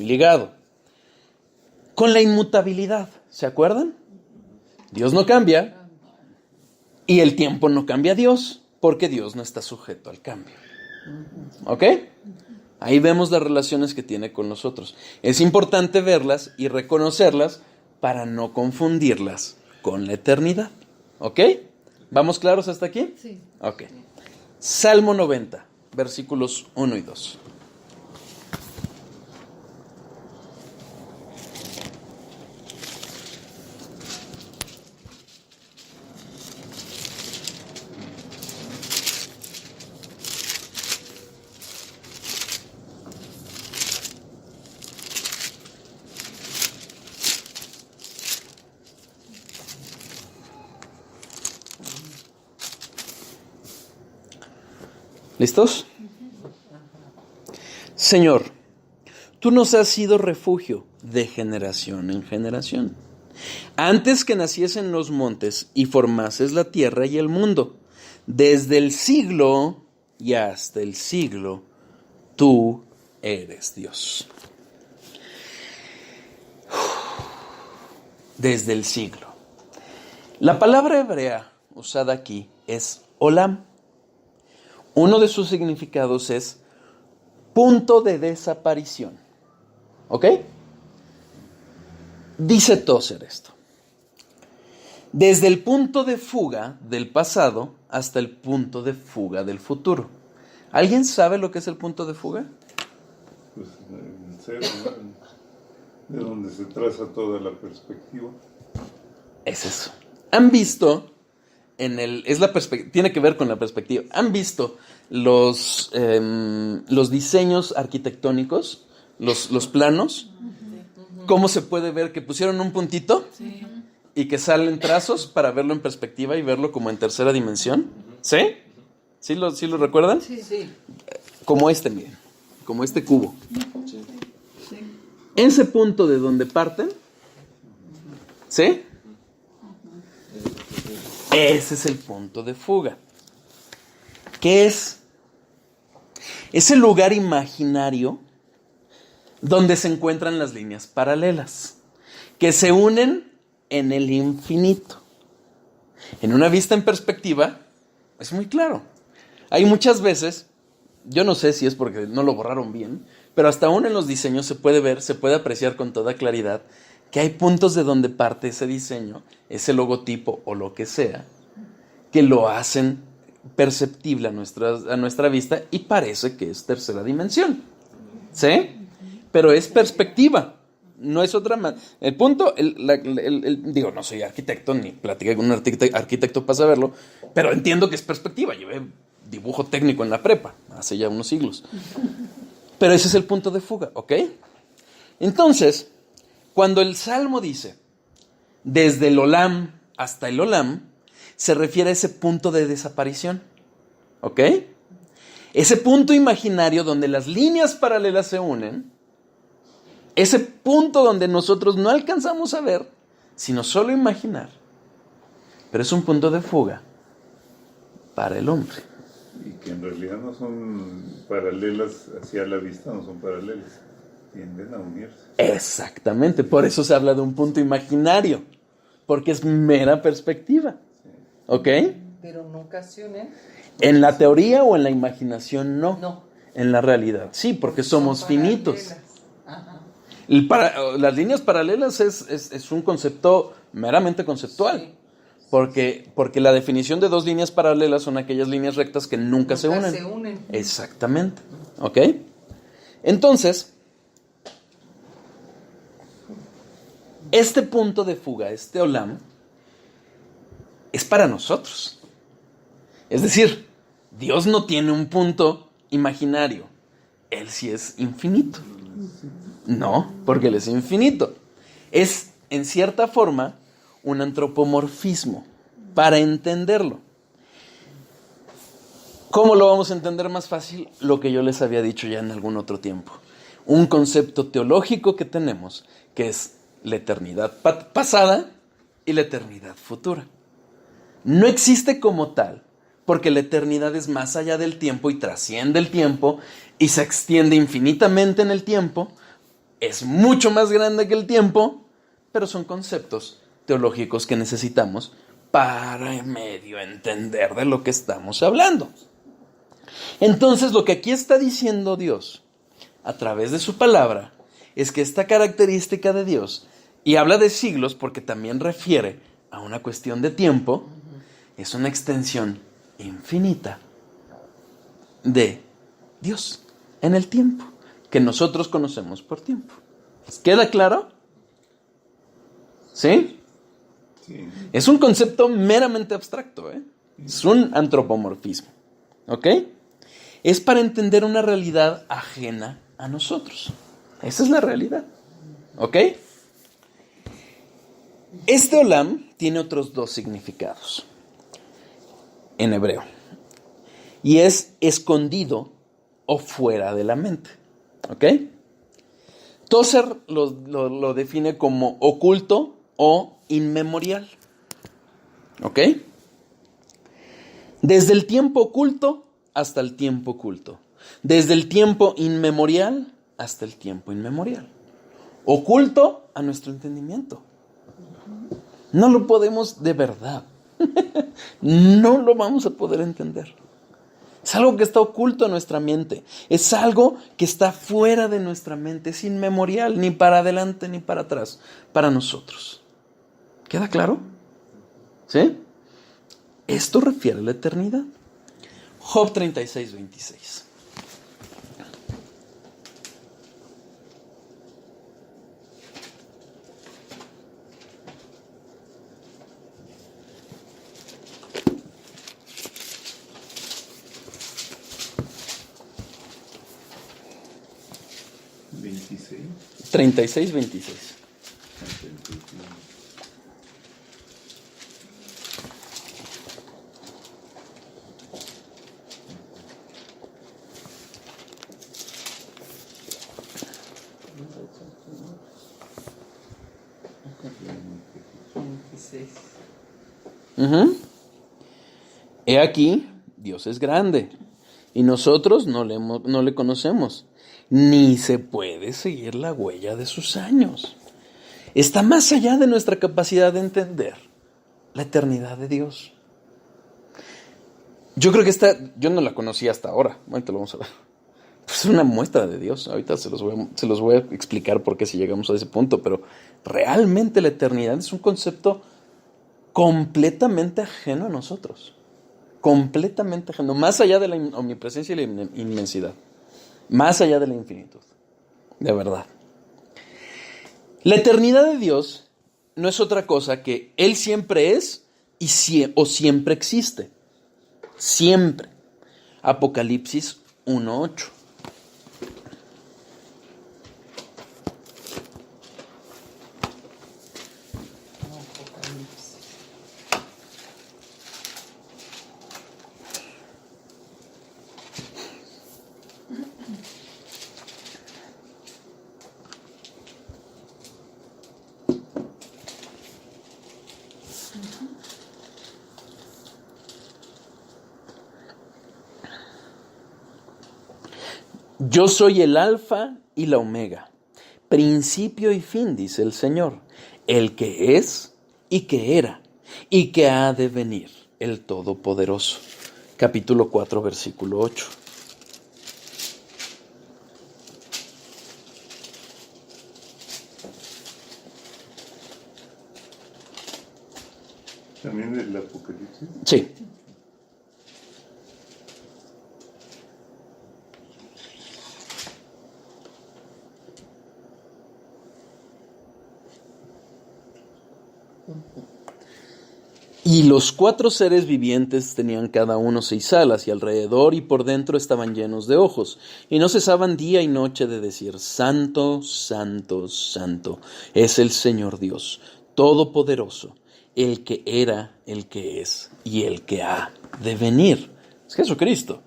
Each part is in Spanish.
ligado. Con la inmutabilidad, ¿se acuerdan? Dios no cambia y el tiempo no cambia a Dios, porque Dios no está sujeto al cambio. ¿Ok? Ahí vemos las relaciones que tiene con nosotros. Es importante verlas y reconocerlas para no confundirlas con la eternidad. ¿Ok? ¿Vamos claros hasta aquí? Sí. Ok. Salmo 90, versículos 1 y 2. ¿Listos? Señor, tú nos has sido refugio de generación en generación. Antes que naciesen los montes y formases la tierra y el mundo, desde el siglo y hasta el siglo, tú eres Dios. Desde el siglo. La palabra hebrea usada aquí es olam. Uno de sus significados es punto de desaparición. ¿Ok? Dice Tozer esto. Desde el punto de fuga del pasado hasta el punto de fuga del futuro. ¿Alguien sabe lo que es el punto de fuga? Pues el cero, ¿no? De donde se traza toda la perspectiva. Es eso. ¿Han visto? Tiene que ver con la perspectiva. ¿Han visto los diseños arquitectónicos, los planos? ¿Cómo se puede ver que pusieron un puntito? Sí. Y que salen trazos para verlo en perspectiva y verlo como en tercera dimensión. ¿Sí? ¿Sí lo recuerdan? Sí. Como este, miren. Como este cubo. Ese punto de donde parten. ¿Sí? Ese es el punto de fuga. ¿Qué es? Es el lugar imaginario donde se encuentran las líneas paralelas, que se unen en el infinito. En una vista en perspectiva, es muy claro. Hay muchas veces, yo no sé si es porque no lo borraron bien, pero hasta aún en los diseños se puede ver, se puede apreciar con toda claridad que hay puntos de donde parte ese diseño, ese logotipo o lo que sea, que lo hacen perceptible a nuestra vista y parece que es tercera dimensión. ¿Sí? Pero es perspectiva, no es otra más. El punto, digo, no soy arquitecto ni platiqué con un arquitecto para saberlo, pero entiendo que es perspectiva. Llevé dibujo técnico en la prepa, hace ya unos siglos. Pero ese es el punto de fuga, ¿ok? Entonces, cuando el Salmo dice, desde el olam hasta el olam, se refiere a ese punto de desaparición, ¿ok? Ese punto imaginario donde las líneas paralelas se unen, ese punto donde nosotros no alcanzamos a ver, sino solo imaginar, pero es un punto de fuga para el hombre. Y que en realidad no son paralelas hacia la vista, no son paralelas, tienden a unirse. Exactamente, por eso se habla de un punto imaginario, porque es mera perspectiva. ¿Ok? Pero nunca se unen. En la teoría o en la imaginación No. En la realidad sí, porque somos finitos. Ajá. Las líneas paralelas es un concepto meramente conceptual. Sí. Porque la definición de dos líneas paralelas son aquellas líneas rectas que nunca se unen. Se unen. Exactamente. ¿Ok? Entonces, este punto de fuga, este olam, es para nosotros. Es decir, Dios no tiene un punto imaginario. Él sí es infinito. No, porque Él es infinito. Es, en cierta forma, un antropomorfismo para entenderlo. ¿Cómo lo vamos a entender más fácil? Lo que yo les había dicho ya en algún otro tiempo. Un concepto teológico que tenemos, que es la eternidad pasada y la eternidad futura. No existe como tal, porque la eternidad es más allá del tiempo y trasciende el tiempo y se extiende infinitamente en el tiempo, es mucho más grande que el tiempo, pero son conceptos teológicos que necesitamos para medio entender de lo que estamos hablando. Entonces, lo que aquí está diciendo Dios a través de su palabra es que esta característica de Dios, y habla de siglos porque también refiere a una cuestión de tiempo, es una extensión infinita de Dios en el tiempo, que nosotros conocemos por tiempo. ¿Queda claro? ¿Sí? Sí. Es un concepto meramente abstracto, ¿eh? Es un antropomorfismo, ¿ok? Es para entender una realidad ajena a nosotros. Esa es la realidad, ¿ok? Este olam tiene otros dos significados en hebreo, y es escondido o fuera de la mente, ¿ok? Tozer lo define como oculto o inmemorial, ¿ok? Desde el tiempo oculto hasta el tiempo oculto. Desde el tiempo inmemorial hasta el tiempo inmemorial. Oculto a nuestro entendimiento. No lo podemos de verdad. No lo vamos a poder entender. Es algo que está oculto a nuestra mente. Es algo que está fuera de nuestra mente. Es inmemorial, ni para adelante ni para atrás, para nosotros. ¿Queda claro? ¿Sí? Esto refiere a la eternidad. Job 36, 26. ¿26? 36, 26. He aquí, Dios es grande, y nosotros no le conocemos, ni se puede seguir la huella de sus años. Está más allá de nuestra capacidad de entender la eternidad de Dios. Yo creo que yo no la conocía hasta ahora. Ahorita lo vamos a ver. Es una muestra de Dios. Ahorita se los voy a explicar por qué si llegamos a ese punto, pero realmente la eternidad es un concepto completamente ajeno a nosotros. Completamente ajeno. Más allá de la omnipresencia y la inmensidad. Más allá de la infinitud. De verdad. La eternidad de Dios no es otra cosa que Él siempre es o siempre existe. Siempre. Apocalipsis 1:8. Yo soy el alfa y la omega, principio y fin, dice el Señor, el que es y que era y que ha de venir, el Todopoderoso. Capítulo 4, versículo 8. ¿También del Apocalipsis? Sí. Y los 4 seres vivientes tenían cada uno 6 alas, y alrededor y por dentro estaban llenos de ojos, y no cesaban día y noche de decir: Santo, Santo, Santo, es el Señor Dios, Todopoderoso, el que era, el que es y el que ha de venir. Es Jesucristo.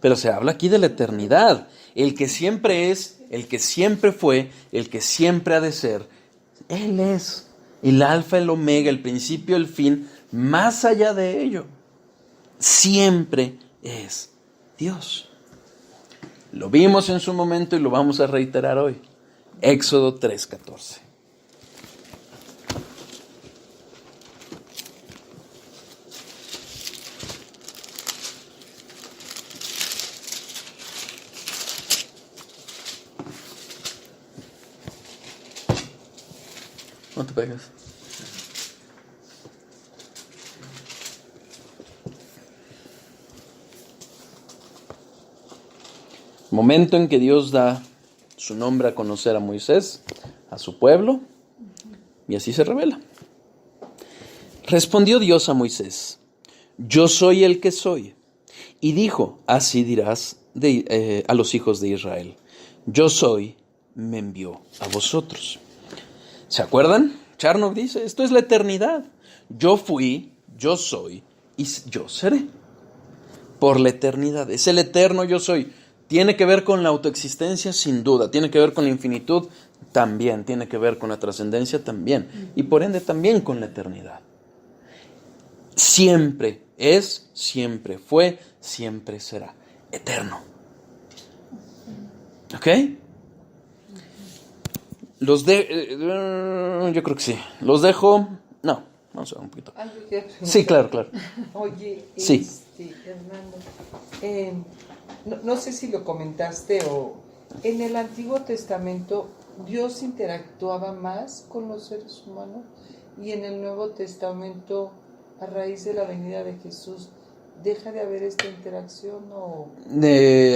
Pero se habla aquí de la eternidad, el que siempre es, el que siempre fue, el que siempre ha de ser. Él es el alfa, el omega, el principio, el fin. Más allá de ello, siempre es Dios. Lo vimos en su momento y lo vamos a reiterar hoy. Éxodo 3:14. No te pegas. Momento en que Dios da su nombre a conocer a Moisés, a su pueblo, y así se revela. Respondió Dios a Moisés: yo soy el que soy. Y dijo: así dirás a los hijos de Israel: yo soy, me envió a vosotros. ¿Se acuerdan? Charnock dice, esto es la eternidad. Yo fui, yo soy y yo seré. Por la eternidad. Es el eterno yo soy. Tiene que ver con la autoexistencia, sin duda. Tiene que ver con la infinitud, también. Tiene que ver con la trascendencia, también. Y por ende también con la eternidad. Siempre es, siempre fue, siempre será. Eterno. ¿Ok? Yo creo que sí. Los dejo. No, vamos a ver un poquito. Sí, claro. Oye, sí. Hernando, no sé si lo comentaste o en el Antiguo Testamento Dios interactuaba más con los seres humanos y en el Nuevo Testamento, a raíz de la venida de Jesús, ¿deja de haber esta interacción o...?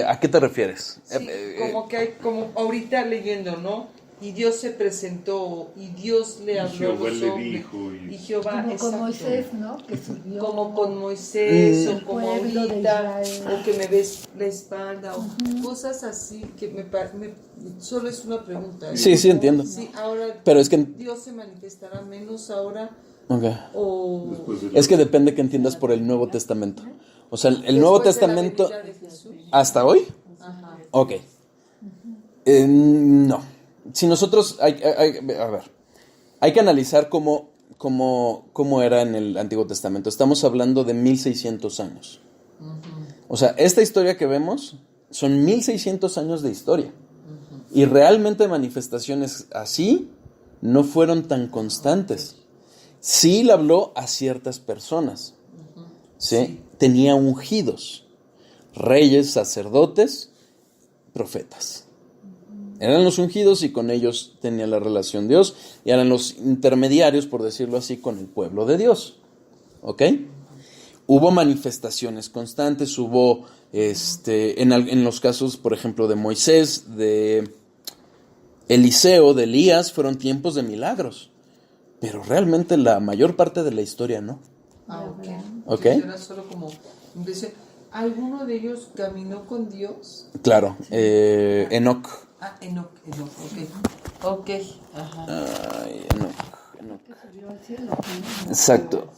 ¿A qué te refieres? Sí, como que hay, como ahorita leyendo, ¿no? Y Dios se presentó, y Dios le habló Jehová a los le hombres, dijo, y Jehová, como con exacto, Moisés, ¿no? Que subió como con Moisés, o como pueblo de ahorita, Israel. o que me ves la espalda, o cosas así, que solo es una pregunta. Sí, entiendo. Sí, ahora Pero es que... Dios se manifestará menos ahora, Okay. o... Es que depende que entiendas por el Nuevo Testamento. O sea, el Nuevo después de la Testamento... venida de Jesús. ¿Hasta hoy? Ajá. Ok. No. Si nosotros... a ver. Hay que analizar cómo era en el Antiguo Testamento. Estamos hablando de 1600 años. O sea, esta historia que vemos son 1600 años de historia. Y realmente manifestaciones así no fueron tan constantes. Sí le habló a ciertas personas. ¿Sí? Tenía ungidos. Reyes, sacerdotes, profetas. Eran los ungidos y con ellos tenía la relación Dios. Y eran los intermediarios, por decirlo así, con el pueblo de Dios. ¿Ok? Hubo manifestaciones constantes. Hubo, en los casos, por ejemplo, de Moisés, de Eliseo, de Elías, fueron tiempos de milagros. Pero realmente la mayor parte de la historia no. Ok. Era solo como... ¿Alguno de ellos caminó con Dios? Claro, Enoc. Enoc, ok. Ajá. Enoc. Exacto.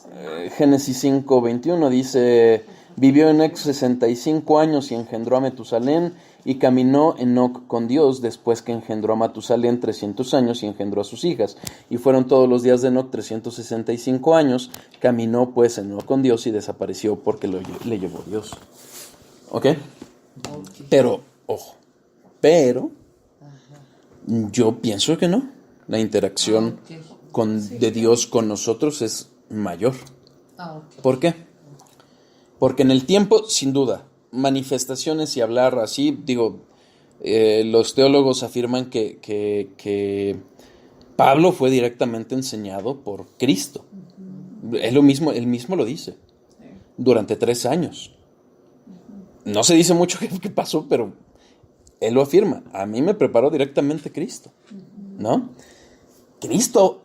Génesis 5:21 dice: vivió Enoc 65 años y engendró a Metusalén, y caminó Enoc con Dios después que engendró a Matusalén 300 años y engendró a sus hijas. Y fueron todos los días de Enoc 365 años. Caminó pues Enoc con Dios y desapareció porque le llevó Dios. ¿Ok? Pero, ojo, yo pienso que no. La interacción de Dios con nosotros es mayor. ¿Por qué? Porque en el tiempo, sin duda, manifestaciones y hablar así, los teólogos afirman que Pablo fue directamente enseñado por Cristo. Es lo mismo, él mismo lo dice. Durante 3 años. No se dice mucho qué pasó, pero él lo afirma. A mí me preparó directamente Cristo, ¿no? Cristo,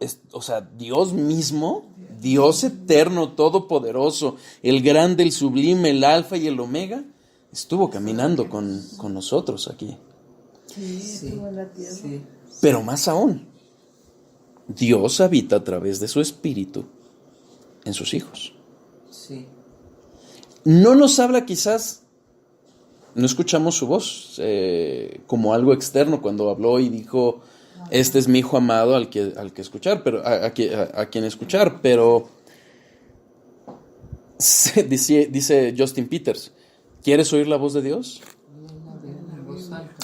Dios mismo, Dios eterno, todopoderoso, el grande, el sublime, el alfa y el omega, estuvo caminando con nosotros aquí. Sí, estuvo en la tierra. Sí. Pero más aún, Dios habita a través de su Espíritu en sus hijos. Sí. No nos habla quizás, no escuchamos su voz como algo externo cuando habló y dijo: este es mi hijo amado al que escuchar, pero a quien escuchar, pero dice Justin Peters: ¿quieres oír la voz de Dios?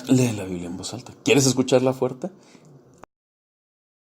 Lee la Biblia en voz alta. ¿Quieres escucharla fuerte?